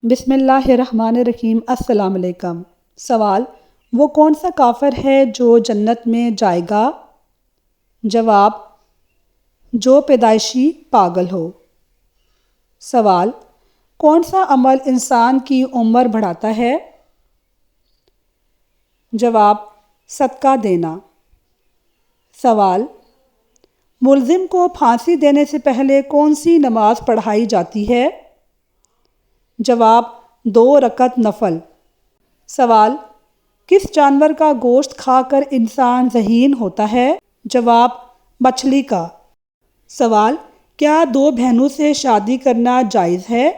بسم اللہ الرحمن الرحیم۔ السلام علیکم۔ سوال: وہ کون سا کافر ہے جو جنت میں جائے گا؟ جواب: جو پیدائشی پاگل ہو۔ سوال: کون سا عمل انسان کی عمر بڑھاتا ہے؟ جواب: صدقہ دینا۔ سوال: ملزم کو پھانسی دینے سے پہلے کون سی نماز پڑھائی جاتی ہے؟ جواب: 2 رکعت نفل۔ سوال: کس جانور کا گوشت کھا کر انسان ذہین ہوتا ہے؟ جواب: مچھلی کا۔ سوال: کیا 2 بہنوں سے شادی کرنا جائز ہے؟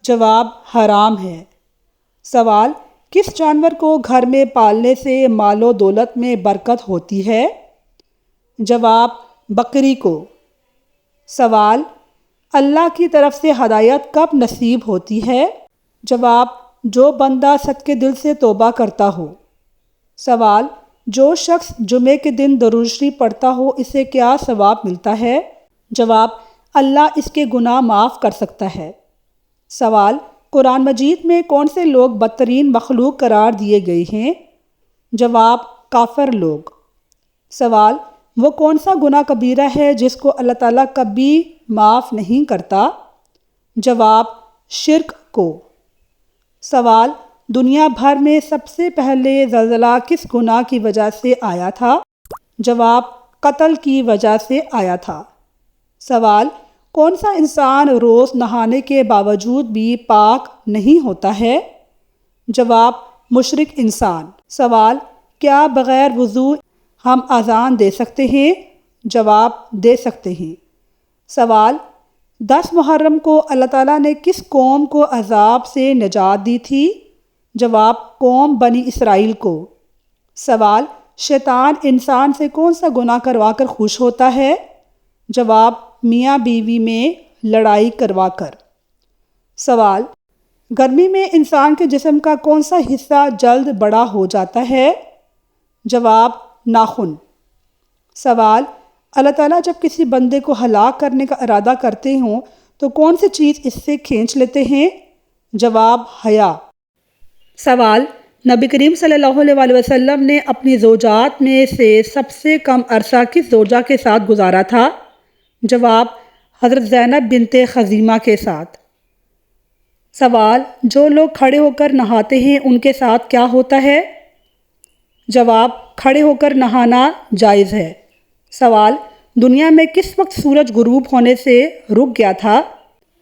جواب: حرام ہے۔ سوال: کس جانور کو گھر میں پالنے سے مال و دولت میں برکت ہوتی ہے؟ جواب: بکری کو۔ سوال: اللہ کی طرف سے ہدایت کب نصیب ہوتی ہے؟ جواب: جو بندہ صدقے دل سے توبہ کرتا ہو۔ سوال: جو شخص جمعے کے دن درود شریف پڑھتا ہو اسے کیا ثواب ملتا ہے؟ جواب: اللہ اس کے گناہ معاف کر سکتا ہے۔ سوال: قرآن مجید میں کون سے لوگ بدترین مخلوق قرار دیے گئے ہیں؟ جواب: کافر لوگ۔ سوال: وہ کون سا گناہ کبیرہ ہے جس کو اللہ تعالیٰ کبھی معاف نہیں کرتا؟ جواب: شرک کو۔ سوال: دنیا بھر میں سب سے پہلے زلزلہ کس گناہ کی وجہ سے آیا تھا؟ جواب: قتل کی وجہ سے آیا تھا۔ سوال: کون سا انسان روز نہانے کے باوجود بھی پاک نہیں ہوتا ہے؟ جواب: مشرک انسان۔ سوال: کیا بغیر وضو ہم اذان دے سکتے ہیں؟ جواب: دے سکتے ہیں۔ سوال: 10 محرم کو اللہ تعالیٰ نے کس قوم کو عذاب سے نجات دی تھی؟ جواب: قوم بنی اسرائیل کو۔ سوال: شیطان انسان سے کون سا گناہ کروا کر خوش ہوتا ہے؟ جواب: میاں بیوی میں لڑائی کروا کر۔ سوال: گرمی میں انسان کے جسم کا کون سا حصہ جلد بڑا ہو جاتا ہے؟ جواب: ناخن۔ سوال: اللہ تعالیٰ جب کسی بندے کو ہلاک کرنے کا ارادہ کرتے ہوں تو کون سی چیز اس سے کھینچ لیتے ہیں؟ جواب: حیا۔ سوال: نبی کریم صلی اللہ علیہ وسلم نے اپنی زوجات میں سے سب سے کم عرصہ کس زوجہ کے ساتھ گزارا تھا؟ جواب: حضرت زینب بنت خزیمہ کے ساتھ۔ سوال: جو لوگ کھڑے ہو کر نہاتے ہیں ان کے ساتھ کیا ہوتا ہے؟ جواب: کھڑے ہو کر نہانا جائز ہے۔ سوال: دنیا میں کس وقت سورج غروب ہونے سے رک گیا تھا؟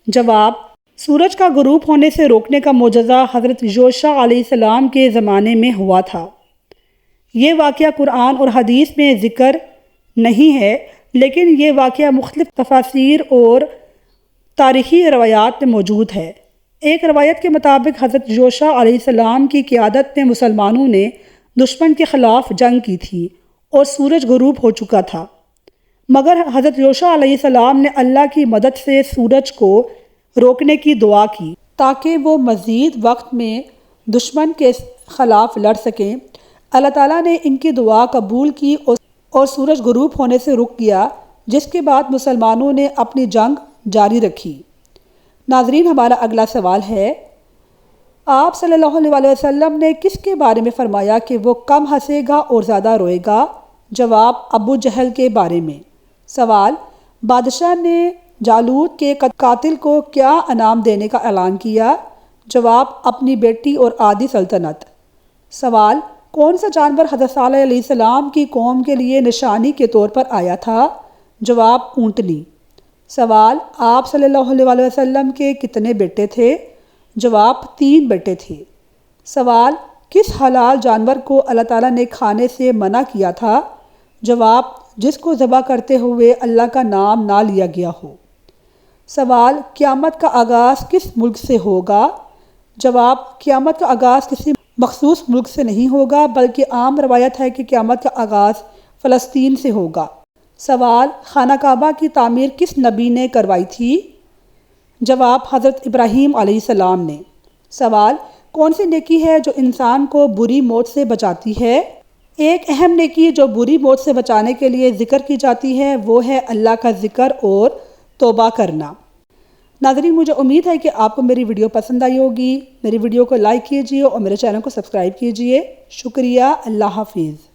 جواب: سورج کا غروب ہونے سے روکنے کا معجزہ حضرت یوشع علیہ السلام کے زمانے میں ہوا تھا۔ یہ واقعہ قرآن اور حدیث میں ذکر نہیں ہے، لیکن یہ واقعہ مختلف تفاسیر اور تاریخی روایات میں موجود ہے۔ ایک روایت کے مطابق حضرت یوشع علیہ السلام کی قیادت میں مسلمانوں نے دشمن کے خلاف جنگ کی تھی اور سورج غروب ہو چکا تھا، مگر حضرت یوشع علیہ السلام نے اللہ کی مدد سے سورج کو روکنے کی دعا کی تاکہ وہ مزید وقت میں دشمن کے خلاف لڑ سکیں۔ اللہ تعالیٰ نے ان کی دعا قبول کی اور سورج غروب ہونے سے رک گیا، جس کے بعد مسلمانوں نے اپنی جنگ جاری رکھی۔ ناظرین، ہمارا اگلا سوال ہے: آپ صلی اللہ علیہ وسلم نے کس کے بارے میں فرمایا کہ وہ کم ہنسے گا اور زیادہ روئے گا؟ جواب: ابو جہل کے بارے میں۔ سوال: بادشاہ نے جالوت کے قاتل کو کیا انعام دینے کا اعلان کیا؟ جواب: اپنی بیٹی اور آدھی سلطنت۔ سوال: کون سا جانور حضرت صالح علیہ السلام کی قوم کے لیے نشانی کے طور پر آیا تھا؟ جواب: اونٹنی۔ سوال: آپ صلی اللہ علیہ وسلم کے کتنے بیٹے تھے؟ جواب: 3 بیٹے تھے۔ سوال: کس حلال جانور کو اللہ تعالیٰ نے کھانے سے منع کیا تھا؟ جواب: جس کو ذبح کرتے ہوئے اللہ کا نام نہ لیا گیا ہو۔ سوال: قیامت کا آغاز کس ملک سے ہوگا؟ جواب: قیامت کا آغاز کسی مخصوص ملک سے نہیں ہوگا، بلکہ عام روایت ہے کہ قیامت کا آغاز فلسطین سے ہوگا۔ سوال: خانہ کعبہ کی تعمیر کس نبی نے کروائی تھی؟ جواب: حضرت ابراہیم علیہ السلام نے۔ سوال: کون سی نیکی ہے جو انسان کو بری موت سے بچاتی ہے؟ ایک اہم نیکی جو بری موت سے بچانے کے لیے ذکر کی جاتی ہے وہ ہے اللہ کا ذکر اور توبہ کرنا۔ ناظرین، مجھے امید ہے کہ آپ کو میری ویڈیو پسند آئی ہوگی۔ میری ویڈیو کو لائک کیجئے اور میرے چینل کو سبسکرائب کیجئے۔ شکریہ، اللہ حافظ۔